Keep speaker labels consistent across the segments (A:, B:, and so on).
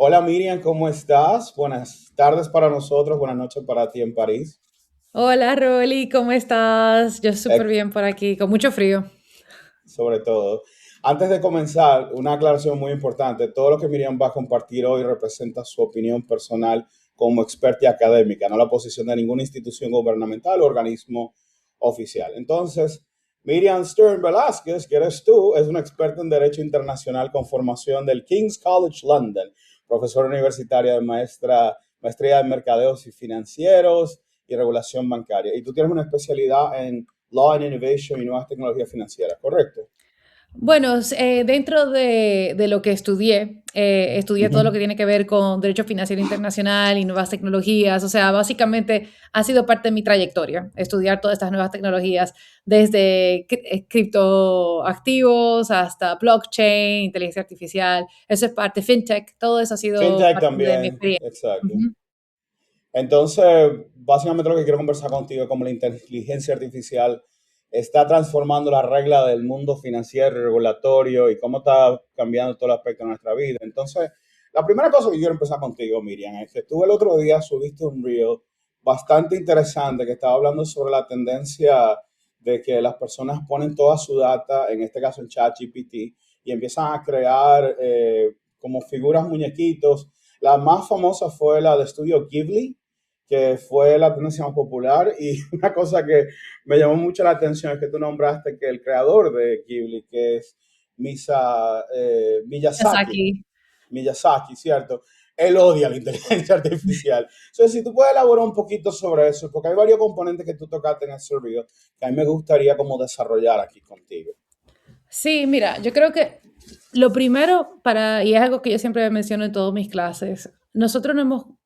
A: Hola Miriam, ¿cómo estás? Buenas tardes para nosotros, buenas noches para ti en París.
B: Hola, Roli, ¿cómo estás? Yo súper
A: Eh,
B: bien por aquí, con mucho frío.
A: Sobre todo. Antes de comenzar, una aclaración muy importante. Todo lo que Miriam va a compartir hoy representa su opinión personal como experta y académica, no la posición de ninguna institución gubernamental o organismo oficial. Entonces, Miriam Stern Velázquez, que eres tú, es una experta en Derecho Internacional con formación del King's College London, profesora universitaria de maestría en Mercadeos y Financieros y Regulación Bancaria. Y tú tienes una especialidad en Law and Innovation y Nuevas Tecnologías Financieras, ¿correcto?
B: Bueno, dentro de lo que estudié todo lo
A: Ujú.
B: que tiene que ver con derecho financiero internacional y nuevas tecnologías. O sea, básicamente ha sido parte de mi trayectoria, estudiar todas estas nuevas tecnologías, desde criptoactivos hasta blockchain, inteligencia artificial. Eso es parte, fintech, todo eso ha sido
A: FinTech
B: parte de mi
A: también,
B: experiencia.
A: exacto.
B: Ujú.
A: Entonces, básicamente lo que quiero conversar contigo es cómo la inteligencia artificial está transformando la regla del mundo financiero y regulatorio y cómo está cambiando todo el aspecto de nuestra vida. Entonces, la primera cosa que quiero empezar contigo, Miriam, es que tú el otro día subiste un reel bastante interesante que estaba hablando sobre la tendencia de que las personas ponen toda su data, en este caso en ChatGPT, y empiezan a crear como figuras muñequitos. La más famosa fue la de estudio Ghibli, que fue la tendencia más popular. Y una cosa que me llamó mucho la atención es que tú nombraste que el creador de Ghibli, que es Miyazaki,
B: Miyazaki.
A: Miyazaki, ¿cierto? Él odia la inteligencia artificial. Entonces, si tú puedes elaborar un poquito sobre eso, porque hay varios componentes que tú tocaste en ese reel que a mí me gustaría como desarrollar aquí contigo.
B: Sí, mira, yo creo que lo primero y es algo que yo siempre menciono en todas mis clases, nosotros no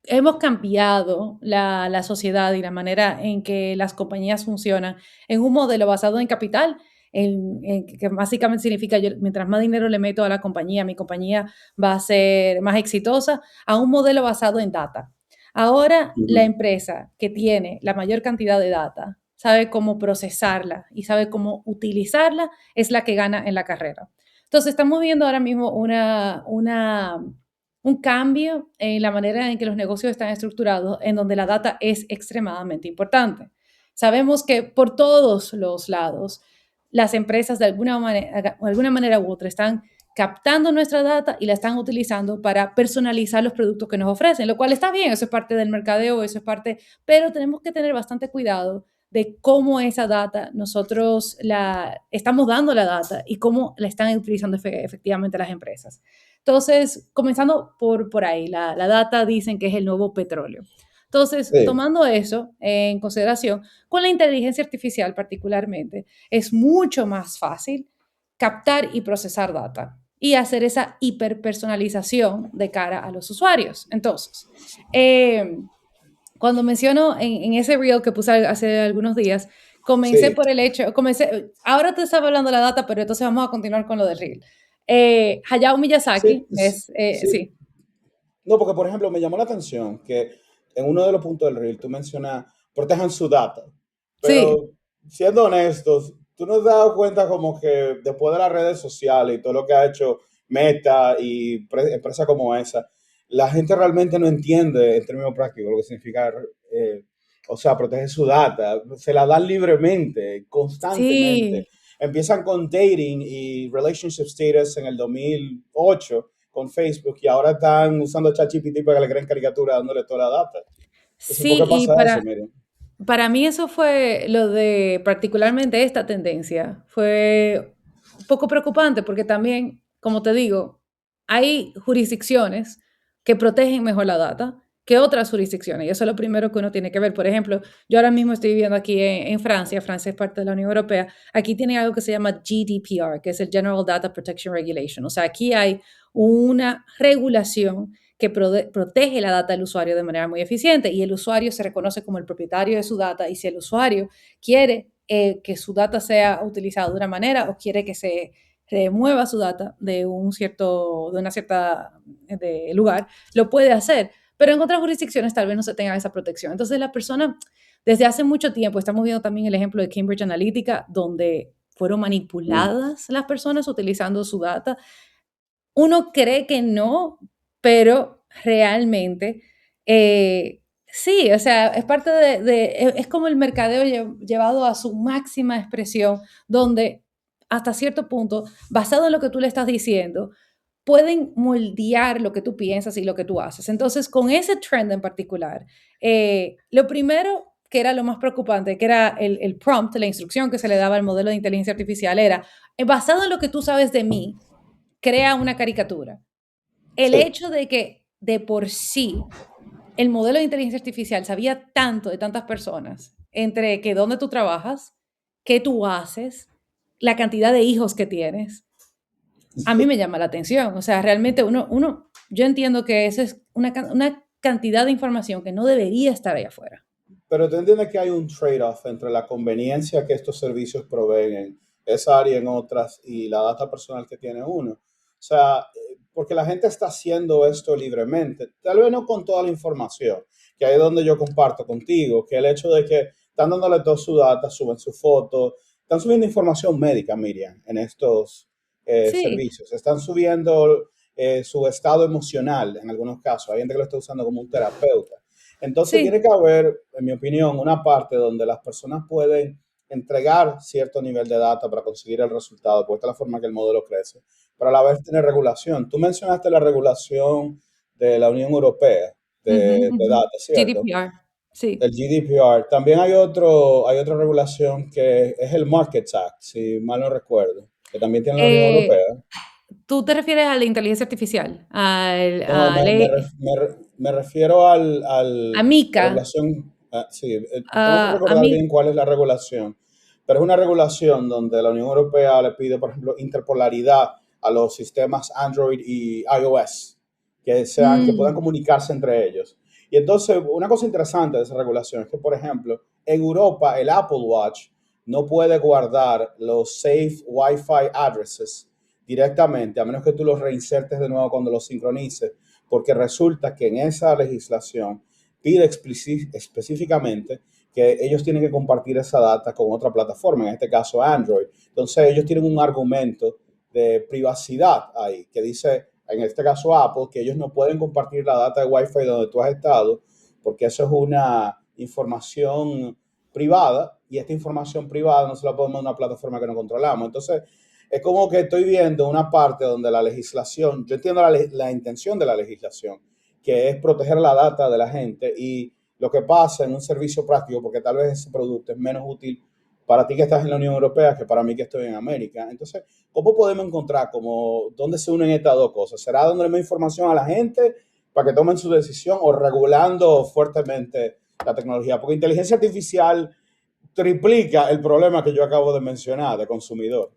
B: hemos cambiado la sociedad y la manera en que las compañías funcionan en un modelo basado en capital, que básicamente significa yo, mientras más dinero le meto a la compañía, mi compañía va a ser más exitosa, a un modelo basado en data. Ahora, la
A: Ujú.
B: empresa que tiene la mayor cantidad de data sabe cómo procesarla y sabe cómo utilizarla, es la que gana en la carrera. Entonces, estamos viendo ahora mismo un cambio en la manera en que los negocios están estructurados, en donde la data es extremadamente importante. Sabemos que por todos los lados, las empresas de alguna manera u otra están captando nuestra data y la están utilizando para personalizar los productos que nos ofrecen, lo cual está bien, eso es parte del mercadeo, eso es parte, pero tenemos que tener bastante cuidado de cómo esa data nosotros la estamos dando la data y cómo la están utilizando efectivamente las empresas. Entonces, comenzando por ahí, la data dicen que es el nuevo petróleo. Entonces,
A: Sí.
B: tomando eso en consideración, con la inteligencia artificial particularmente, es mucho más fácil captar y procesar data y hacer esa hiperpersonalización de cara a los usuarios. Entonces, eh, cuando menciono en ese reel que puse hace algunos días, comencé
A: Sí,
B: por el hecho, ahora te estaba hablando de la data, pero entonces vamos a continuar con lo del reel. Hayao
A: sí,
B: Miyazaki
A: sí, sí.
B: sí,
A: No, porque por ejemplo me llamó la atención que en uno de los puntos del reel tú mencionas protejan su data,
B: sí,
A: pero siendo honestos, tú no te has dado cuenta como que después de las redes sociales y todo lo que ha hecho Meta y empresas como esa, la gente realmente no entiende en términos prácticos lo que significa, eh, o sea, proteger su data, se la dan libremente, constantemente.
B: sí,
A: Empiezan con dating y relationship status en el 2008 con Facebook y ahora están usando ChatGPT para que le creen caricatura dándole toda la data. Entonces, ¿por
B: sí,
A: qué pasa eso? Miren.
B: para mí eso fue lo de particularmente esta tendencia. Fue un poco preocupante porque también, como te digo, hay jurisdicciones que protegen mejor la data que otras jurisdicciones. Y eso es lo primero que uno tiene que ver. Por ejemplo, yo ahora mismo estoy viviendo aquí en Francia. Francia es parte de la Unión Europea. Aquí tiene algo que se llama GDPR, que es el General Data Protection Regulation. O sea, aquí hay una regulación que protege la data del usuario de manera muy eficiente y el usuario se reconoce como el propietario de su data y si el usuario quiere que su data sea utilizada de una manera o quiere que se remueva su data de una cierta lugar, lo puede hacer. Pero en otras jurisdicciones tal vez no se tenga esa protección. Entonces la persona, desde hace mucho tiempo, estamos viendo también el ejemplo de Cambridge Analytica, donde fueron
A: Mm.
B: manipuladas las personas utilizando su data. Uno cree que no, pero realmente sí, o sea, es parte es como el mercadeo llevado a su máxima expresión, donde hasta cierto punto, basado en lo que tú le estás diciendo, pueden moldear lo que tú piensas y lo que tú haces. Entonces, con ese trend en particular, lo primero que era lo más preocupante, que era el prompt, la instrucción que se le daba al modelo de inteligencia artificial, era, basado en lo que tú sabes de mí, crea una caricatura. El
A: Sí.
B: hecho de que de por sí el modelo de inteligencia artificial sabía tanto de tantas personas, entre que dónde tú trabajas, qué tú haces, la cantidad de hijos que tienes, a mí me llama la atención. O sea, realmente yo entiendo que esa es una cantidad de información que no debería estar ahí afuera.
A: Pero tú entiendes que hay un trade-off entre la conveniencia que estos servicios proveen en esa área y en otras y la data personal que tiene uno. O sea, porque la gente está haciendo esto libremente, tal vez no con toda la información, que ahí es donde yo comparto contigo, que el hecho de que están dándole toda su data, suben su foto, están subiendo información médica, Miriam, en estos
B: Sí,
A: servicios, están subiendo su estado emocional en algunos casos, hay gente que lo está usando como un terapeuta. Entonces tiene
B: sí,
A: que haber, en mi opinión, una parte donde las personas pueden entregar cierto nivel de data para conseguir el resultado, porque esta es la forma que el modelo crece, pero a la vez tener regulación. Tú mencionaste la regulación de la Unión Europea
B: ujú,
A: de
B: ujú.
A: data, ¿cierto?
B: GDPR, sí.
A: El GDPR. También hay otra regulación que es el Markets Act, si mal no recuerdo, que también tiene la Unión
B: Eh,
A: Europea.
B: ¿Tú te refieres a la inteligencia artificial?
A: No, me refiero
B: A
A: la
B: Mica,
A: regulación, sí, tengo que
B: a
A: recordar
B: mí,
A: bien cuál es la regulación, pero es una regulación donde la Unión Europea le pide, por ejemplo, interpolaridad a los sistemas Android y iOS, que puedan
B: mm,
A: comunicarse entre ellos. Y entonces, una cosa interesante de esa regulación es que, por ejemplo, en Europa el Apple Watch no puede guardar los safe Wi-Fi addresses directamente, a menos que tú los reinsertes de nuevo cuando los sincronices, porque resulta que en esa legislación pide específicamente que ellos tienen que compartir esa data con otra plataforma, en este caso Android. Entonces ellos tienen un argumento de privacidad ahí, que dice, en este caso Apple, que ellos no pueden compartir la data de Wi-Fi donde tú has estado, porque eso es una información privada y esta información privada no se la podemos dar a una plataforma que no controlamos. Entonces, es como que estoy viendo una parte donde la legislación, yo entiendo la intención de la legislación, que es proteger la data de la gente y lo que pasa en un servicio práctico, porque tal vez ese producto es menos útil para ti que estás en la Unión Europea que para mí que estoy en América. Entonces, ¿cómo podemos encontrar como dónde se unen estas dos cosas? ¿Será dándole más información a la gente para que tomen su decisión o regulando fuertemente la tecnología? Porque inteligencia artificial triplica el problema que yo acabo de mencionar de consumidor.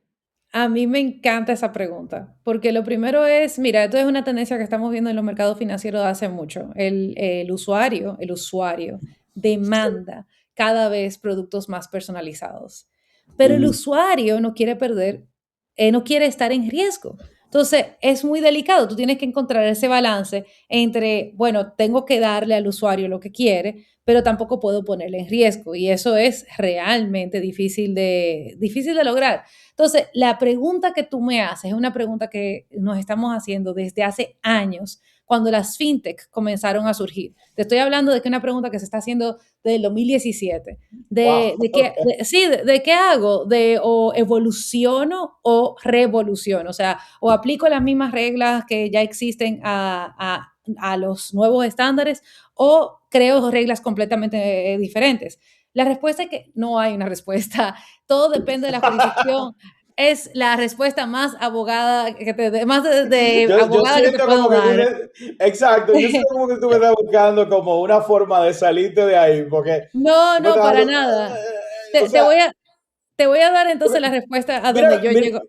B: a mí me encanta esa pregunta, porque lo primero es, mira, esto es una tendencia que estamos viendo en los mercados financieros de hace mucho. El usuario demanda cada vez productos más personalizados, pero el
A: Mm,
B: usuario no quiere perder, no quiere estar en riesgo. Entonces, es muy delicado. Tú tienes que encontrar ese balance entre, bueno, tengo que darle al usuario lo que quiere, pero tampoco puedo ponerle en riesgo. Y eso es realmente difícil de lograr. Entonces, la pregunta que tú me haces es una pregunta que nos estamos haciendo desde hace años, cuando las fintech comenzaron a surgir. Te estoy hablando de que una pregunta que se está haciendo desde el 2017.
A: wow.
B: Sí, de qué hago, o evoluciono o revoluciono, o sea, o aplico las mismas reglas que ya existen a los nuevos estándares o creo reglas completamente diferentes. La respuesta es que no hay una respuesta, todo depende de la jurisdicción. Es la respuesta más abogada más de
A: Yo
B: abogada que te
A: siento como
B: puedo
A: que
B: dar.
A: exacto, yo siento como que tú me estás buscando como una forma de salirte de ahí, porque
B: No,
A: tú me
B: no,
A: estás
B: para
A: dando,
B: nada.
A: o
B: Te, te
A: sea,
B: voy a, te voy a dar entonces la respuesta a
A: mira,
B: donde yo
A: mira,
B: llego.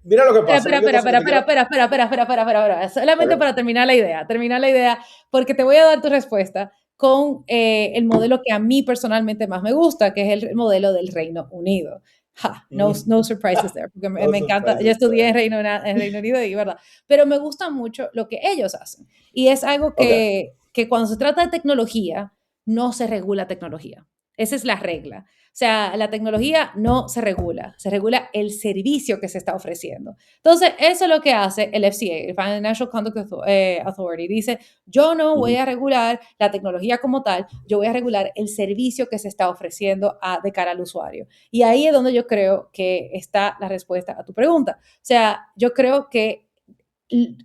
A: mira lo que
B: Espera,
A: pasa,
B: espera,
A: ¿qué
B: espera,
A: pasa? Que
B: espera,
A: te
B: espera,
A: quiero,
B: espera, espera, espera, espera, espera, espera. Solamente para
A: ok,
B: terminar la idea, porque te voy a dar tu respuesta con el modelo que a mí personalmente más me gusta, que es el modelo del Reino Unido. Ja, no,
A: mm,
B: no surprises there, porque
A: no
B: me encanta, yo
A: surprises
B: estudié
A: there.
B: en Reino Unido y verdad, pero me gusta mucho lo que ellos hacen. Y es algo
A: Ok,
B: que cuando se trata de tecnología, no se regula tecnología. Esa es la regla. O sea, la tecnología no se regula el servicio que se está ofreciendo. Entonces, eso es lo que hace el FCA, el Financial Conduct Authority. Dice, yo no voy a regular la tecnología como tal, yo voy a regular el servicio que se está ofreciendo de cara al usuario. Y ahí es donde yo creo que está la respuesta a tu pregunta. O sea, yo creo que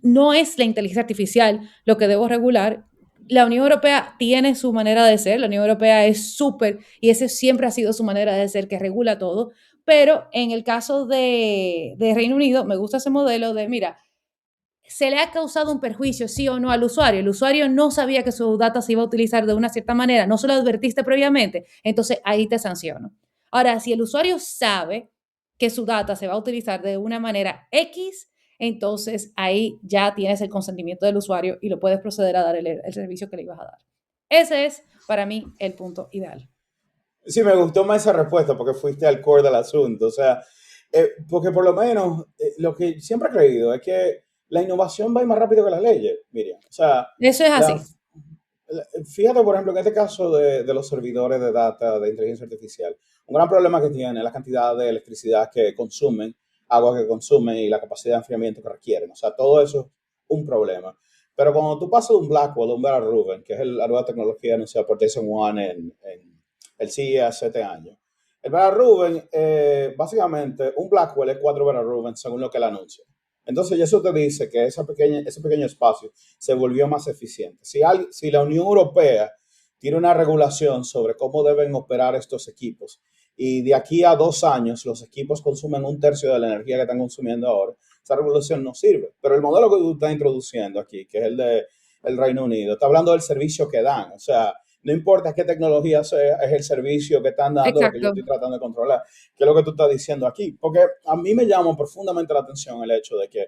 B: no es la inteligencia artificial lo que debo regular. La Unión Europea tiene su manera de ser, la Unión Europea es súper, y ese siempre ha sido su manera de ser, que regula todo, pero en el caso de Reino Unido, me gusta ese modelo de, mira, se le ha causado un perjuicio, sí o no, al usuario. El usuario no sabía que su data se iba a utilizar de una cierta manera, no se lo advertiste previamente, entonces ahí te sanciono. Ahora, si el usuario sabe que su data se va a utilizar de una manera X, entonces ahí ya tienes el consentimiento del usuario y lo puedes proceder a dar el servicio que le ibas a dar. Ese es, para mí, el punto ideal.
A: Sí, me gustó más esa respuesta porque fuiste al core del asunto. O sea, porque por lo menos lo que siempre he creído es que la innovación va a ir más rápido que las leyes, Miriam. O sea,
B: Eso es
A: la,
B: así.
A: fíjate, por ejemplo, en este caso de los servidores de data de inteligencia artificial, un gran problema que tiene es la cantidad de electricidad que consumen, agua que consumen y la capacidad de enfriamiento que requieren. O sea, todo eso es un problema. Pero cuando tú pasas de un Blackwell a un Vera Rubin, que es la nueva tecnología anunciada por Jason Wan en el CES hace 7 años, el Vera Rubin, básicamente, un Blackwell es 4 Vera Rubin según lo que él anuncia. Entonces, eso te dice que ese pequeño espacio se volvió más eficiente. Si la Unión Europea tiene una regulación sobre cómo deben operar estos equipos y de aquí a 2 años los equipos consumen un tercio de la energía que están consumiendo ahora, esa regulación no sirve. Pero el modelo que tú estás introduciendo aquí, que es el de el Reino Unido, está hablando del servicio que dan. O sea, no importa qué tecnología sea, es el servicio que están dando lo que yo
B: Exacto.
A: estoy tratando de controlar, que es lo que tú estás diciendo aquí. Porque a mí me llama profundamente la atención el hecho de que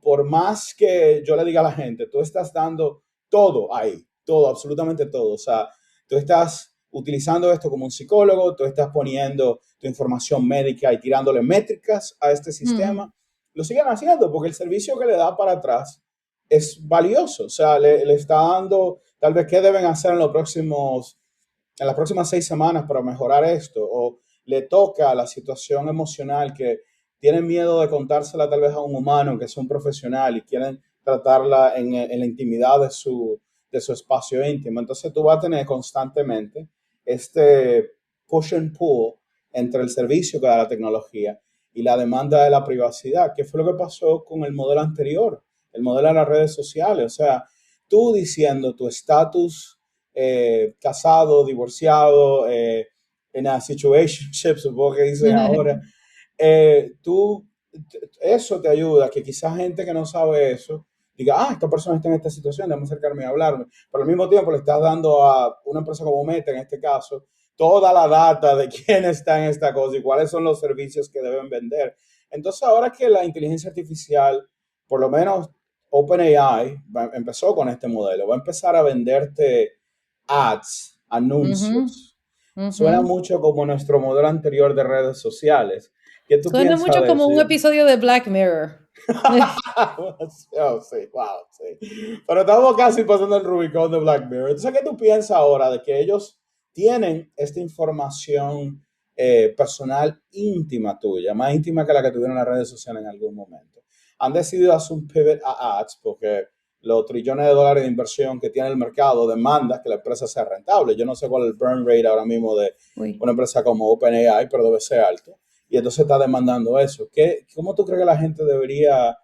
A: por más que yo le diga a la gente, tú estás dando todo ahí, todo, absolutamente todo. O sea, tú estás utilizando esto como un psicólogo, tú estás poniendo tu información médica y tirándole métricas a este sistema. Lo siguen haciendo porque el servicio que le da para atrás es valioso. O sea, le está dando tal vez qué deben hacer en las próximas 6 semanas para mejorar esto. O le toca la situación emocional que tienen miedo de contársela tal vez a un humano que es un profesional y quieren tratarla en la intimidad de su espacio íntimo. Entonces tú vas a tener constantemente este push and pull entre el servicio que da la tecnología y la demanda de la privacidad, que fue lo que pasó con el modelo anterior, el modelo de las redes sociales. O sea, tú diciendo tu estatus casado, divorciado, en a situationship, supongo que dicen ahora, tú, eso te ayuda a que quizás gente que no sabe eso diga, esta persona está en esta situación, déjame acercarme a hablarme. Pero al mismo tiempo le estás dando a una empresa como Meta, en este caso, toda la data de quién está en esta cosa y cuáles son los servicios que deben vender. Entonces, ahora que la inteligencia artificial, por lo menos OpenAI, empezó con este modelo, va a empezar a venderte ads,
B: Ujú,
A: anuncios. Suena
B: ujú.
A: mucho como nuestro modelo anterior de redes sociales. ¿Qué tú
B: Suena
A: piensas
B: mucho
A: de
B: como
A: eso?
B: un episodio de Black Mirror.
A: Oh, sí, wow, sí. Pero estamos casi pasando el Rubicon de Black Mirror. Entonces, ¿qué tú piensas ahora de que ellos tienen esta información personal íntima tuya, más íntima que la que tuvieron en las redes sociales en algún momento? Han decidido hacer un pivot a ads porque los trillones de dólares de inversión que tiene el mercado demanda que la empresa sea rentable. Yo no sé cuál es el burn rate ahora mismo de
B: Uy.
A: una empresa como OpenAI, pero debe ser alto. Y entonces está demandando eso. ¿Cómo tú crees que la gente debería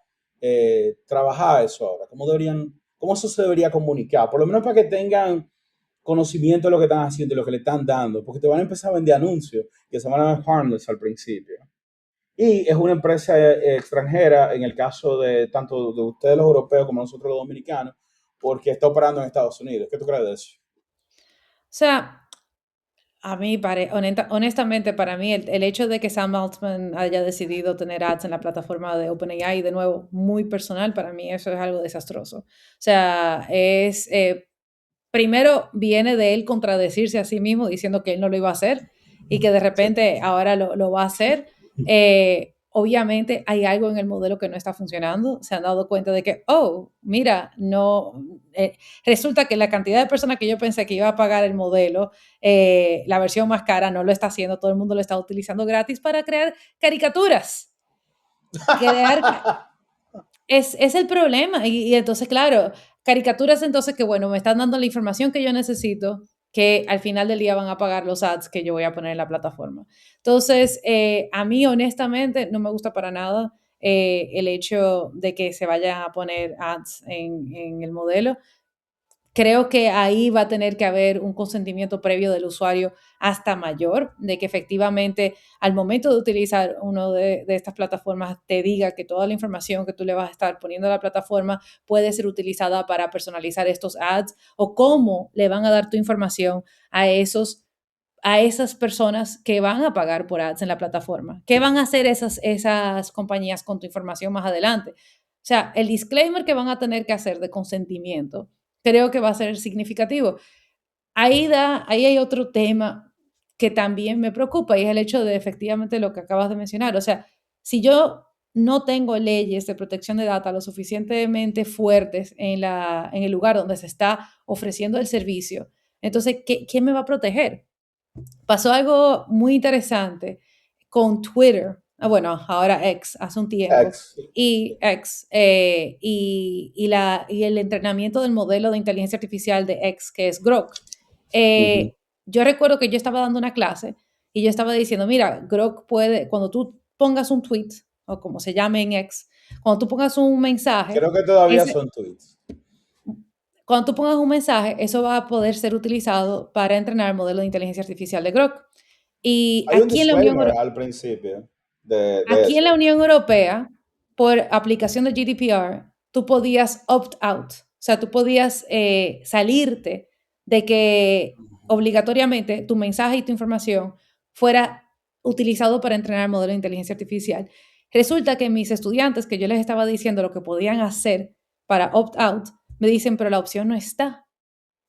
A: trabajar eso ahora? ¿Cómo eso se debería comunicar? Por lo menos para que tengan conocimiento de lo que están haciendo y lo que le están dando, porque te van a empezar a vender anuncios que se van a ver harmless al principio. Y es una empresa extranjera, en el caso de tanto de ustedes los europeos como nosotros los dominicanos, porque está operando en Estados Unidos. ¿Qué tú crees de eso?
B: O sea, a mí, honestamente, para mí, el hecho de que Sam Altman haya decidido tener ads en la plataforma de OpenAI, de nuevo, muy personal, para mí eso es algo desastroso. O sea, primero viene de él contradecirse a sí mismo diciendo que él no lo iba a hacer y que de
A: Sí.
B: repente ahora lo va a hacer. obviamente hay algo en el modelo que no está funcionando. Se han dado cuenta de que, oh, mira, no, resulta que la cantidad de personas que yo pensé que iba a pagar el modelo, la versión más cara, no lo está haciendo, todo el mundo lo está utilizando gratis para crear caricaturas. Crear, es el problema. Y entonces, claro, caricaturas entonces que, bueno, me están dando la información que yo necesito, que al final del día van a pagar los ads que yo voy a poner en la plataforma. Entonces, a mí honestamente no me gusta para nada el hecho de que se vayan a poner ads en el modelo. Creo que ahí va a tener que haber un consentimiento previo del usuario hasta mayor, de que efectivamente al momento de utilizar uno de estas plataformas te diga que toda la información que tú le vas a estar poniendo a la plataforma puede ser utilizada para personalizar estos ads, o cómo le van a dar tu información a esas personas que van a pagar por ads en la plataforma. ¿Qué van a hacer esas compañías con tu información más adelante? O sea, el disclaimer que van a tener que hacer de consentimiento creo que va a ser significativo. Ahí hay otro tema que también me preocupa, y es el hecho de efectivamente lo que acabas de mencionar. O sea, si yo no tengo leyes de protección de data lo suficientemente fuertes en el lugar donde se está ofreciendo el servicio, entonces, ¿quién me va a proteger? Pasó algo muy interesante con Twitter, bueno, ahora X, hace un tiempo,
A: Ex.
B: y X, y el entrenamiento del modelo de inteligencia artificial de X, que es Grok.
A: Ujú.
B: Yo recuerdo que yo estaba dando una clase y yo estaba diciendo, mira, Grok puede, cuando tú pongas un tweet, o como se llame en X, cuando tú pongas un mensaje,
A: Creo que todavía
B: ese,
A: son tweets.
B: cuando tú pongas un mensaje, eso va a poder ser utilizado para entrenar el modelo de inteligencia artificial de Grok. Y
A: Hay un disclaimer al principio de
B: Aquí en la
A: eso.
B: Unión Europea, por aplicación de GDPR, tú podías opt out, o sea, tú podías salirte de que obligatoriamente tu mensaje y tu información fuera utilizado para entrenar el modelo de inteligencia artificial. Resulta que mis estudiantes, que yo les estaba diciendo lo que podían hacer para opt out, me dicen, pero la opción no está.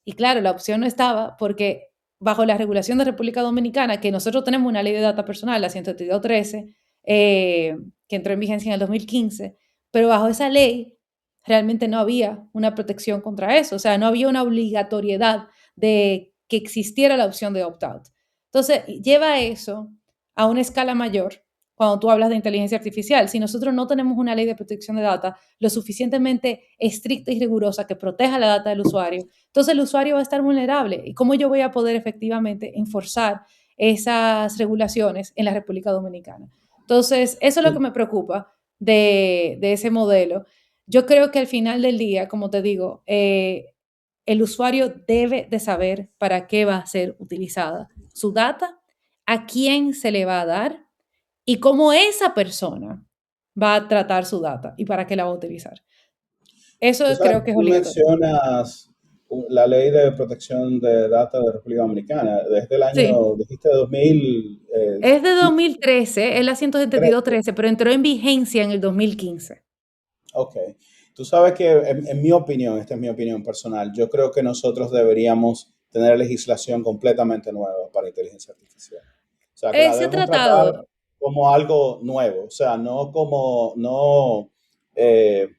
B: Y claro, la opción no estaba porque bajo la regulación de República Dominicana, que nosotros tenemos una ley de data personal, la 132.13, que entró en vigencia en el 2015, pero bajo esa ley realmente no había una protección contra eso, o sea, no había una obligatoriedad de que existiera la opción de opt-out. Entonces, lleva eso a una escala mayor cuando tú hablas de inteligencia artificial. Si nosotros no tenemos una ley de protección de data lo suficientemente estricta y rigurosa que proteja la data del usuario, entonces el usuario va a estar vulnerable. ¿Y cómo yo voy a poder efectivamente enforzar esas regulaciones en la República Dominicana? Entonces, eso es lo que me preocupa de ese modelo. Yo creo que al final del día, como te digo, el usuario debe de saber para qué va a ser utilizada su data, a quién se le va a dar y cómo esa persona va a tratar su data y para qué la va a utilizar. Eso
A: Tú sabes
B: creo
A: que
B: que es
A: tú
B: obligatorio.
A: mencionas la ley de protección de datos de República Dominicana desde el
B: Sí,
A: año, dijiste
B: es de
A: 2015.
B: 2013, es la 172.13, pero entró en vigencia en el 2015.
A: Ok. Tú sabes que en mi opinión, esta es mi opinión personal, yo creo que nosotros deberíamos tener legislación completamente nueva para inteligencia artificial. O sea, que la
B: Ese
A: debemos tratar
B: tratado,
A: como algo nuevo, o sea, no como, eh,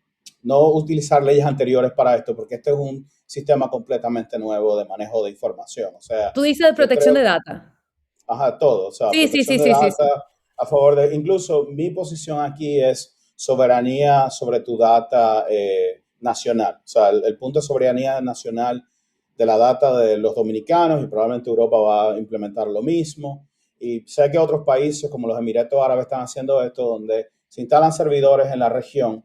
A: no utilizar leyes anteriores para esto, porque este es un sistema completamente nuevo de manejo de información. O sea,
B: tú dices de
A: yo
B: protección
A: creo,
B: de data.
A: ajá, todo, o sea,
B: Sí, sí,
A: protección
B: sí,
A: de
B: sí, sí, sí.
A: data a favor de, incluso mi posición aquí es soberanía sobre tu data nacional, o sea, el punto de soberanía nacional de la data de los dominicanos y probablemente Europa va a implementar lo mismo. Y sé que otros países como los Emiratos Árabes están haciendo esto, donde se instalan servidores en la región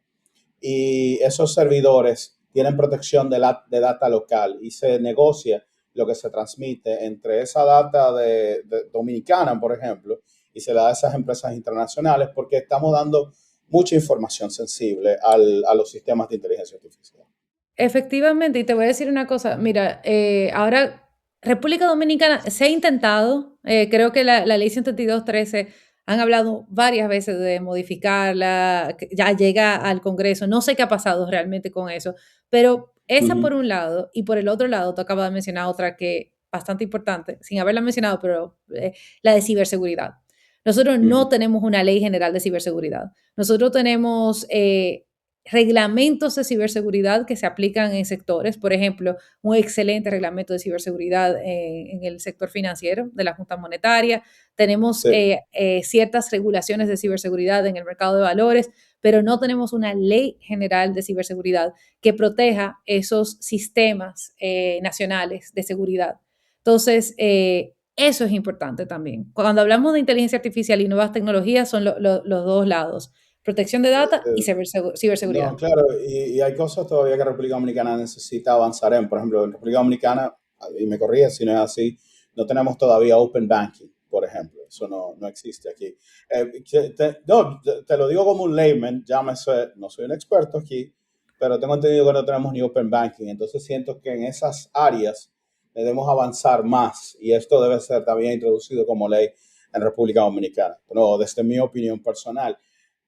A: y esos servidores tienen protección de data local y se negocia lo que se transmite entre esa data de dominicana, por ejemplo, y se la da a esas empresas internacionales porque estamos dando mucha información sensible a los sistemas de inteligencia artificial.
B: Efectivamente, y te voy a decir una cosa, mira, ahora República Dominicana se ha intentado, creo que la ley 132.13 han hablado varias veces de modificarla, que ya llega al Congreso, no sé qué ha pasado realmente con eso, pero
A: Uh
B: esa por
A: -huh.
B: un lado, y por el otro lado, tú acabas de mencionar otra que bastante importante, sin haberla mencionado, pero la de ciberseguridad. Nosotros no
A: Ujú.
B: tenemos una ley general de ciberseguridad. Nosotros tenemos reglamentos de ciberseguridad que se aplican en sectores. Por ejemplo, un excelente reglamento de ciberseguridad en el sector financiero de la Junta Monetaria. Tenemos
A: Sí.
B: ciertas regulaciones de ciberseguridad en el mercado de valores, pero no tenemos una ley general de ciberseguridad que proteja esos sistemas nacionales de seguridad. Entonces, eso es importante también. Cuando hablamos de inteligencia artificial y nuevas tecnologías, son los dos lados, protección de data y
A: Eh, No,
B: ciberseguridad.
A: claro, y hay cosas todavía que República Dominicana necesita avanzar en. Por ejemplo, en República Dominicana, y me corrige si no es así, no tenemos todavía Open Banking, por ejemplo. Eso no existe aquí. No, te lo digo como un layman, llámese, no soy un experto aquí, pero tengo entendido que no tenemos ni Open Banking. Entonces siento que en esas áreas debemos avanzar más y esto debe ser también introducido como ley en República Dominicana. No, desde mi opinión personal.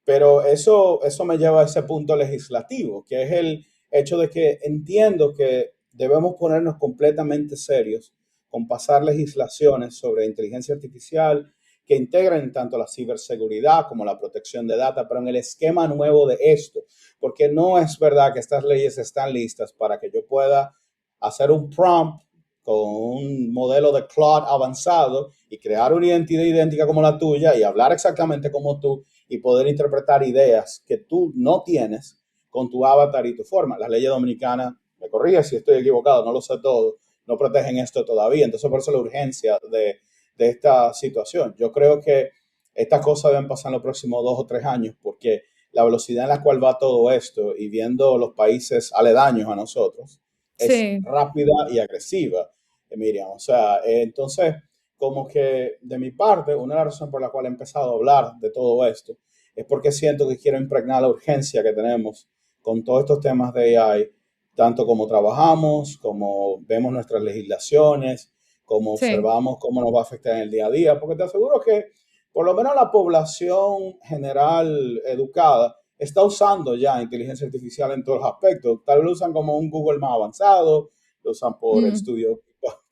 A: Pero eso me lleva a ese punto legislativo, que es el hecho de que entiendo que debemos ponernos completamente serios con pasar legislaciones sobre inteligencia artificial que integren tanto la ciberseguridad como la protección de data, pero en el esquema nuevo de esto, porque no es verdad que estas leyes están listas para que yo pueda hacer un prompt con un modelo de Claude avanzado y crear una identidad idéntica como la tuya y hablar exactamente como tú y poder interpretar ideas que tú no tienes con tu avatar y tu forma. Las leyes dominicanas, me corrige si estoy equivocado, no lo sé todo, no protegen esto todavía. Entonces, por eso la urgencia de esta situación. Yo creo que estas cosas deben pasar en los próximos 2 o 3 años porque la velocidad en la cual va todo esto y viendo los países aledaños a nosotros es
B: Sí,
A: rápida y agresiva, Miriam. O sea, entonces como que de mi parte, una de las razones por la cual he empezado a hablar de todo esto es porque siento que quiero impregnar la urgencia que tenemos con todos estos temas de AI, tanto como trabajamos, como vemos nuestras legislaciones, como
B: sí,
A: observamos cómo nos va a afectar en el día a día, porque te aseguro que por lo menos la población general educada está usando ya inteligencia artificial en todos los aspectos. Tal vez lo usan como un Google más avanzado, lo usan por el
B: mm,
A: estudio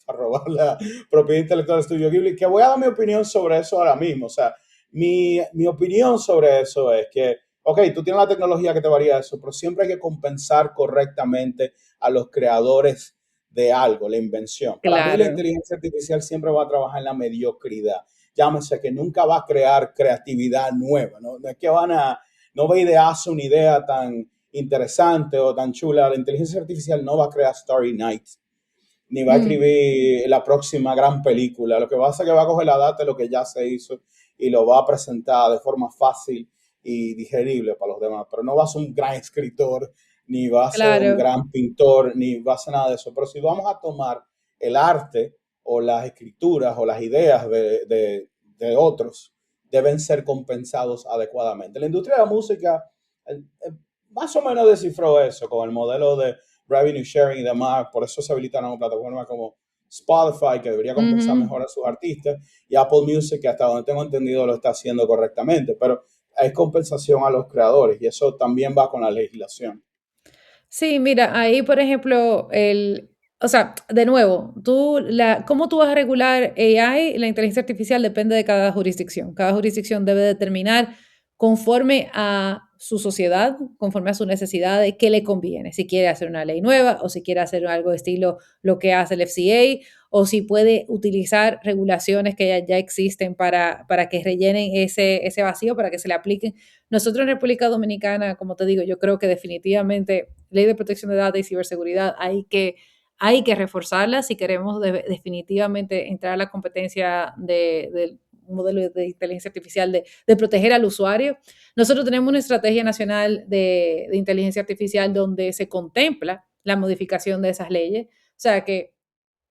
A: para robar la propiedad intelectual del estudio Ghibli, que voy a dar mi opinión sobre eso ahora mismo. O sea, mi opinión sobre eso es que, ok, tú tienes la tecnología que te varía eso, pero siempre hay que compensar correctamente a los creadores de algo, la invención. Para mí la
B: claro.
A: inteligencia artificial siempre va a trabajar en la mediocridad. Llámese que nunca va a crear creatividad nueva, ¿no? No es que no va a idearse una idea tan interesante o tan chula. La inteligencia artificial no va a crear Starry Night ni va a
B: Mm,
A: escribir la próxima gran película. Lo que va a hacer es que va a coger la data de lo que ya se hizo y lo va a presentar de forma fácil y digerible para los demás. Pero no va a ser un gran escritor, ni va a ser un
B: claro.
A: gran pintor, ni va a ser nada de eso. Pero si vamos a tomar el arte o las escrituras o las ideas de otros, deben ser compensados adecuadamente. La industria de la música más o menos descifró eso con el modelo de revenue sharing y demás. Por eso se habilitaron plataformas como Spotify, que debería compensar
B: Ujú.
A: mejor a sus artistas, y Apple Music, que hasta donde tengo entendido lo está haciendo correctamente. Pero hay compensación a los creadores y eso también va con la legislación.
B: Sí, mira, ahí, por ejemplo, o sea, de nuevo, ¿cómo tú vas a regular AI? La inteligencia artificial depende de cada jurisdicción. Cada jurisdicción debe determinar conforme a su sociedad, conforme a sus necesidades, qué le conviene. Si quiere hacer una ley nueva o si quiere hacer algo de estilo lo que hace el FCA o si puede utilizar regulaciones que ya existen para que rellenen ese vacío, para que se le apliquen. Nosotros en República Dominicana, como te digo, yo creo que definitivamente ley de protección de datos y ciberseguridad hay que reforzarla si queremos definitivamente entrar a la competencia del modelo de inteligencia artificial de proteger al usuario. Nosotros tenemos una estrategia nacional de inteligencia artificial donde se contempla la modificación de esas leyes. O sea que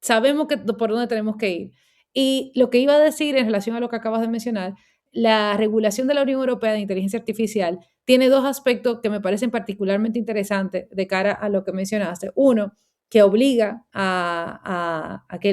B: sabemos por dónde tenemos que ir. Y lo que iba a decir en relación a lo que acabas de mencionar, la regulación de la Unión Europea de inteligencia artificial tiene dos aspectos que me parecen particularmente interesantes de cara a lo que mencionaste. Uno, que obliga a que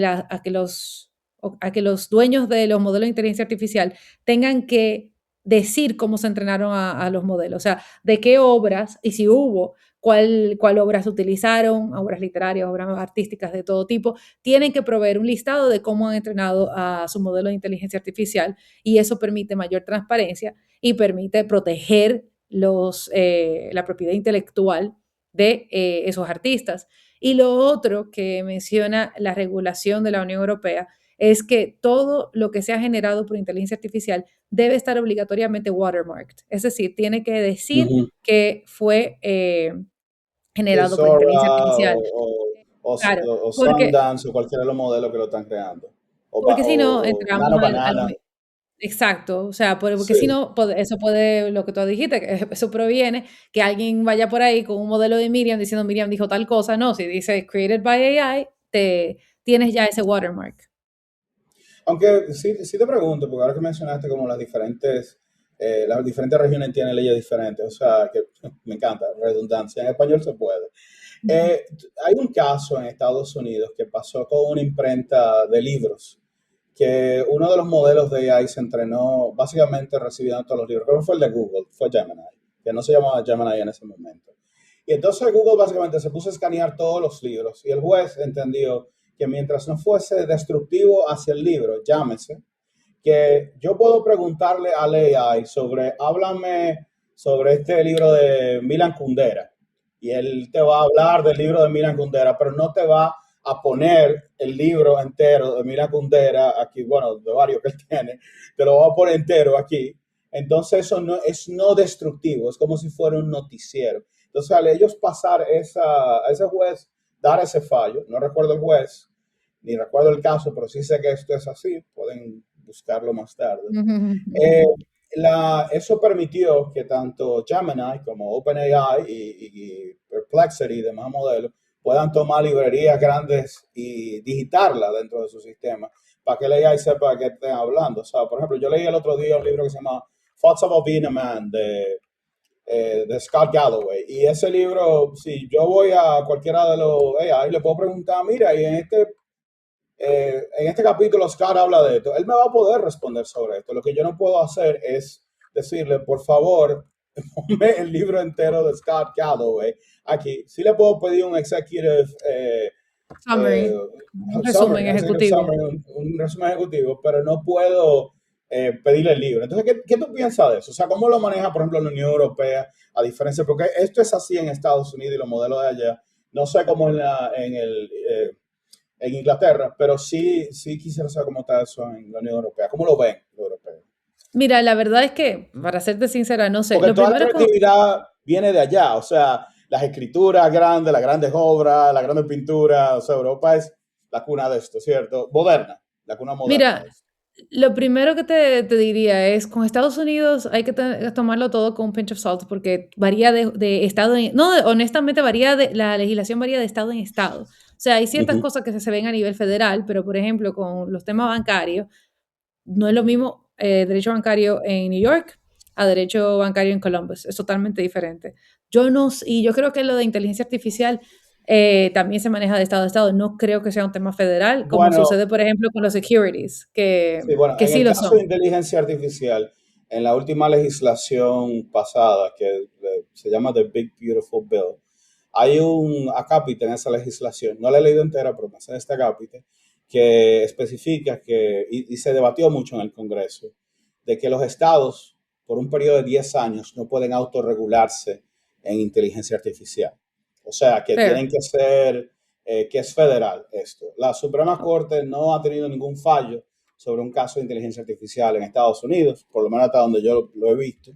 B: los dueños de los modelos de inteligencia artificial tengan que decir cómo se entrenaron a los modelos, o sea, de qué obras y si hubo cuál obras utilizaron, obras literarias, obras artísticas de todo tipo, tienen que proveer un listado de cómo han entrenado a su modelo de inteligencia artificial y eso permite mayor transparencia y permite proteger la propiedad intelectual de esos artistas. Y lo otro que menciona la regulación de la Unión Europea es que todo lo que sea generado por inteligencia artificial debe estar obligatoriamente watermarked, es decir, tiene que decir
A: Ujú.
B: que fue
A: Sí,
B: generado por inteligencia
A: Sora
B: artificial. Claro,
A: o
B: porque,
A: Sundance o cualquiera de los modelos que lo están creando.
B: porque si no,
A: O
B: entramos
A: Nano Banana.
B: exacto, o sea, porque si
A: Sí.
B: no, eso puede, lo que tú dijiste, que eso proviene, que alguien vaya por ahí con un modelo de Miriam diciendo Miriam dijo tal cosa, no, si dice created by AI, tienes ya ese watermark.
A: Aunque sí te pregunto, porque ahora que mencionaste como las diferentes regiones tienen leyes diferentes, o sea, que me encanta, redundancia, en español se puede. Hay un caso en Estados Unidos que pasó con una imprenta de libros, que uno de los modelos de AI se entrenó básicamente recibiendo todos los libros. Creo que fue el de Google, fue Gemini, que no se llamaba Gemini en ese momento. Y entonces Google básicamente se puso a escanear todos los libros y el juez entendió que mientras no fuese destructivo hacia el libro, llámese, que yo puedo preguntarle al AI háblame sobre este libro de Milan Kundera, y él te va a hablar del libro de Milan Kundera, pero no te va a poner el libro entero de Milan Kundera aquí, bueno, de varios que él tiene, te lo va a poner entero aquí. Entonces eso no es no destructivo, es como si fuera un noticiero. Entonces al ellos pasar a ese juez, dar ese fallo, no recuerdo el juez, ni recuerdo el caso, pero sí sé que esto es así, pueden buscarlo más tarde. Eh, Eso permitió que tanto Gemini como OpenAI y Perplexity y demás modelos puedan tomar librerías grandes y digitarlas dentro de su sistema para que el AI sepa de qué estén hablando. O sea, por ejemplo, yo leí el otro día un libro que se llama Thoughts About Being a Man de Scott Galloway. Y ese libro, si yo voy a cualquiera de los AI, le puedo preguntar, mira, y en este capítulo Scott habla de esto, él me va a poder responder sobre esto. Lo que yo no puedo hacer es decirle, por favor, ponme el libro entero de Scott Galloway aquí. Sí le puedo pedir un executive eh,
B: Summary, un resumen
A: summary, executive
B: ejecutivo.
A: summary, un resumen ejecutivo, pero no puedo pedirle el libro. Entonces, ¿qué tú piensas de eso? O sea, ¿cómo lo maneja, por ejemplo, la Unión Europea, a diferencia? Porque esto es así en Estados Unidos y los modelos de allá. No sé cómo en Inglaterra, pero sí quisiera saber cómo está eso en la Unión Europea. ¿Cómo lo ven los europeos?
B: Mira, la verdad es que, para serte sincera, no sé.
A: Porque
B: Lo
A: toda la
B: primero que,
A: creatividad viene de allá, o sea, las escrituras grandes, las grandes obras, las grandes pinturas, o sea, Europa es la cuna de esto, ¿cierto? Moderna, la cuna moderna de
B: mira,
A: esto.
B: lo primero que te diría es, con Estados Unidos hay que tomarlo todo con un pinch of salt porque varía de estado en, no, honestamente varía la legislación varía de estado en estado. O sea, hay
A: Uh
B: ciertas
A: -huh.
B: cosas que se ven a nivel federal, pero por ejemplo, con los temas bancarios, no es lo mismo derecho bancario en New York a derecho bancario en Columbus, es totalmente diferente. Y yo creo que lo de inteligencia artificial también se maneja de estado a estado, no creo que sea un tema federal, como
A: Bueno,
B: sucede, por ejemplo, con los securities,
A: sí, bueno,
B: que
A: en
B: sí
A: el
B: lo
A: caso de
B: son.
A: inteligencia artificial, en la última legislación pasada, que se llama The Big Beautiful Bill, hay un acápite en esa legislación, no la he leído entera, pero me sé este acápite, que especifica y se debatió mucho en el Congreso, de que los estados, por un periodo de 10 años, no pueden autorregularse en inteligencia artificial. O sea, que tienen
B: Fair.
A: que ser, que es federal esto. La Suprema Corte no ha tenido ningún fallo sobre un caso de inteligencia artificial en Estados Unidos, por lo menos hasta donde yo lo he visto,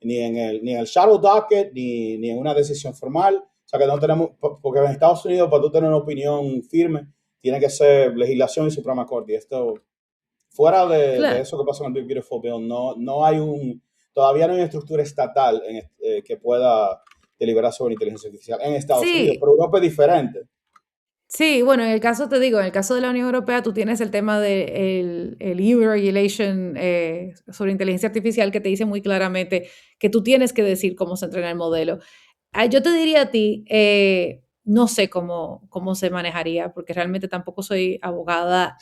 A: ni en el shadow docket, ni en una decisión formal. O sea que no tenemos, porque en Estados Unidos para tú tener una opinión firme, tiene que ser legislación y Suprema Corte. Y esto, fuera de
B: Claro.
A: eso que pasa con el Big Beautiful Bill, no hay todavía no hay una estructura estatal que pueda deliberar sobre inteligencia artificial en Estados Unidos,
B: Sí,
A: pero Europa es diferente.
B: sí, bueno, en el caso, te digo, en el caso de la Unión Europea, tú tienes el tema de el EU Regulation sobre inteligencia artificial que te dice muy claramente que tú tienes que decir cómo se entrena el modelo. Yo te diría a ti, no sé cómo se manejaría, porque realmente tampoco soy abogada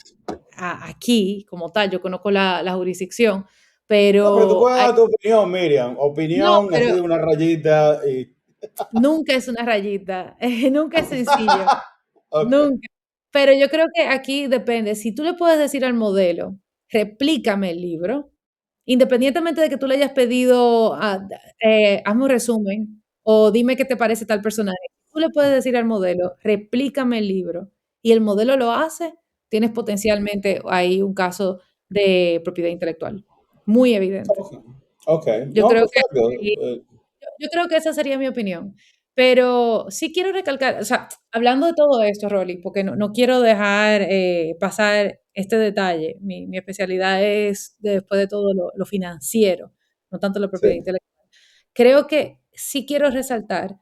B: aquí como tal, yo conozco la jurisdicción,
A: No, pero tú
B: pero
A: puedes dar tu opinión, Miriam.
B: no,
A: Opinión, así
B: pero
A: de una rayita. Y...
B: Nunca es una rayita, nunca es sencillo,
A: Ok,
B: nunca. Pero yo creo que aquí depende, si tú le puedes decir al modelo, replícame el libro, independientemente de que tú le hayas pedido, hazme un resumen o dime qué te parece tal personaje, tú le puedes decir al modelo, replícame el libro, y el modelo lo hace, tienes potencialmente ahí un caso de propiedad intelectual, muy evidente.
A: ok, ok.
B: Yo
A: No,
B: creo que
A: perfecto.
B: yo creo que esa sería mi opinión. Pero sí quiero recalcar, o sea, hablando de todo esto, Rolly, porque no quiero dejar pasar este detalle. Mi especialidad es, después de todo, lo financiero, no tanto la propiedad
A: Sí,
B: intelectual. Creo que sí quiero resaltar,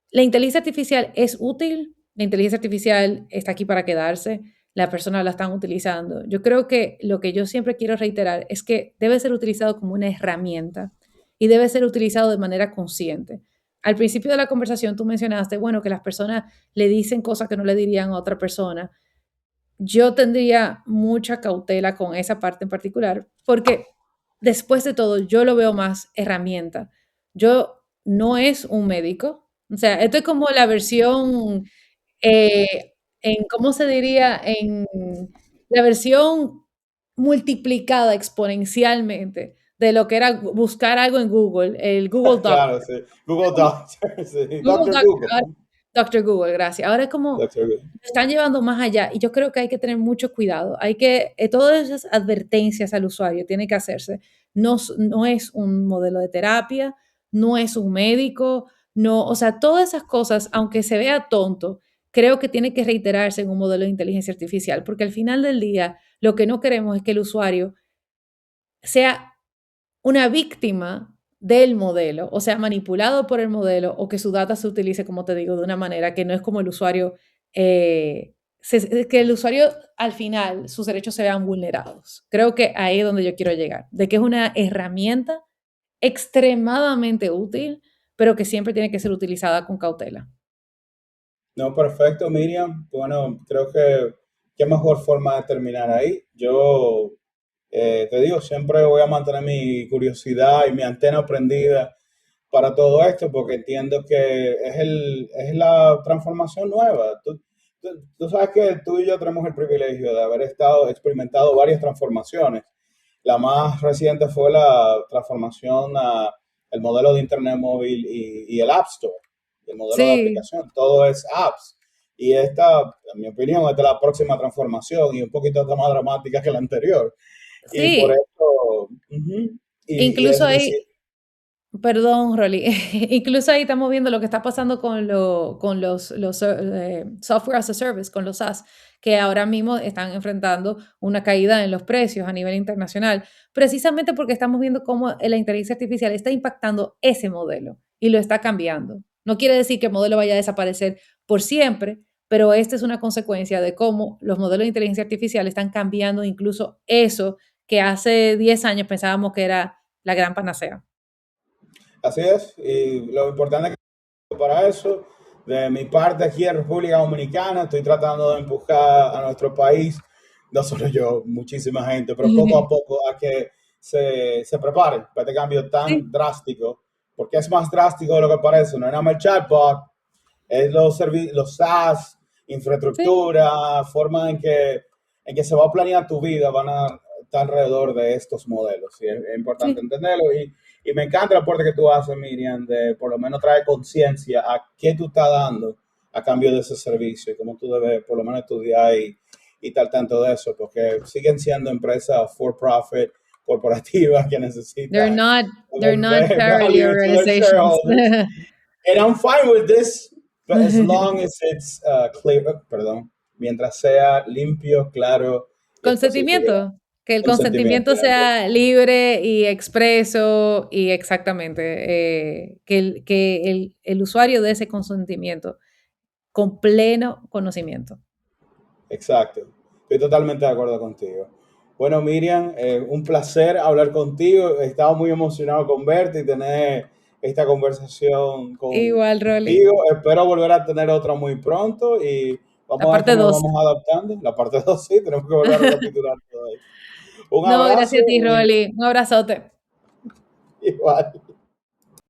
B: la inteligencia artificial es útil, la inteligencia artificial está aquí para quedarse, las personas la están utilizando. Yo creo que lo que yo siempre quiero reiterar es que debe ser utilizado como una herramienta y debe ser utilizado de manera consciente. Al principio de la conversación tú mencionaste, bueno, que las personas le dicen cosas que no le dirían a otra persona. Yo tendría mucha cautela con esa parte en particular, porque después de todo yo lo veo más herramienta. Yo no es un médico, o sea, esto es como la versión, ¿cómo se diría? En la versión multiplicada exponencialmente de lo que era buscar algo en Google, el Google Doc.
A: claro, sí. Google Docs, sí.
B: Google
A: Doctor
B: Doc, ahora
A: Google.
B: Doctor Google, gracias. Ahora es como
A: Doctor Google.
B: están llevando más allá y yo creo que hay que tener mucho cuidado. Hay que, todas esas advertencias al usuario tienen que hacerse. No es un modelo de terapia, no es un médico, no, o sea, todas esas cosas, aunque se vea tonto, creo que tiene que reiterarse en un modelo de inteligencia artificial, porque al final del día lo que no queremos es que el usuario sea una víctima del modelo, o sea, manipulado por el modelo o que su data se utilice, como te digo, de una manera que no es como el usuario, que el usuario al final sus derechos se vean vulnerados. Creo que ahí es donde yo quiero llegar, de que es una herramienta extremadamente útil, pero que siempre tiene que ser utilizada con cautela.
A: No, perfecto, Miriam. Bueno, creo que qué mejor forma de terminar ahí. Yo te digo, siempre voy a mantener mi curiosidad y mi antena prendida para todo esto, porque entiendo que es la transformación nueva. Tú sabes que tú y yo tenemos el privilegio de haber experimentado varias transformaciones. La más reciente fue la transformación a el modelo de Internet móvil y el App Store, el modelo de
B: Sí,
A: aplicación. Todo es apps. Y esta, en mi opinión, es de la próxima transformación y un poquito más dramática que la anterior. Y por
B: sí,
A: eso, ujú, y
B: incluso
A: es
B: ahí,
A: decir,
B: perdón, Rolly. Incluso ahí estamos viendo lo que está pasando con, con los software as a service, con los SaaS, que ahora mismo están enfrentando una caída en los precios a nivel internacional, precisamente porque estamos viendo cómo la inteligencia artificial está impactando ese modelo y lo está cambiando. No quiere decir que el modelo vaya a desaparecer por siempre, pero esta es una consecuencia de cómo los modelos de inteligencia artificial están cambiando incluso eso que hace 10 años pensábamos que era la gran panacea.
A: así es. Y lo importante es que para eso, de mi parte aquí en República Dominicana, estoy tratando de empujar a nuestro país, no solo yo, muchísima gente, pero poco a poco a que se preparen para este cambio tan
B: Sí,
A: drástico, porque es más drástico de lo que parece. No es nada más el chatbot, es los SaaS,
B: sí,
A: infraestructura, forma en que se va a planear tu vida, van a estar alrededor de estos modelos. Y es importante
B: sí.
A: entenderlo. Y me encanta el aporte que tú haces, Miriam, de por lo menos traer conciencia a qué tú estás dando a cambio de ese servicio y cómo tú debes por lo menos estudiar y tal tanto de eso, porque siguen siendo empresas for profit, corporativas que
B: They're
A: necesitan
B: not they're not charity
A: value to their
B: organizations.
A: shareholders. And I'm fine with this, but as long as it's clear, perdón, mientras sea limpio, claro y específico.
B: Consentimiento, que el
A: Consentimiento,
B: consentimiento
A: ya entiendo.
B: sea libre y expreso y exactamente, que el usuario dé ese consentimiento con pleno conocimiento.
A: Exacto. Estoy totalmente de acuerdo contigo. Bueno, Miriam, un placer hablar contigo. Estaba muy emocionado con verte y tener esta conversación
B: Igual, Rolly.
A: contigo. Espero volver a tener otra muy pronto y
B: La
A: vamos a ver
B: parte
A: cómo nos
B: 2.
A: vamos adaptando. La parte 2 sí, tenemos que volver a recapitular todo esto. Un
B: No,
A: abrazo
B: gracias a ti,
A: y
B: Rolly. Un abrazote.
A: igual.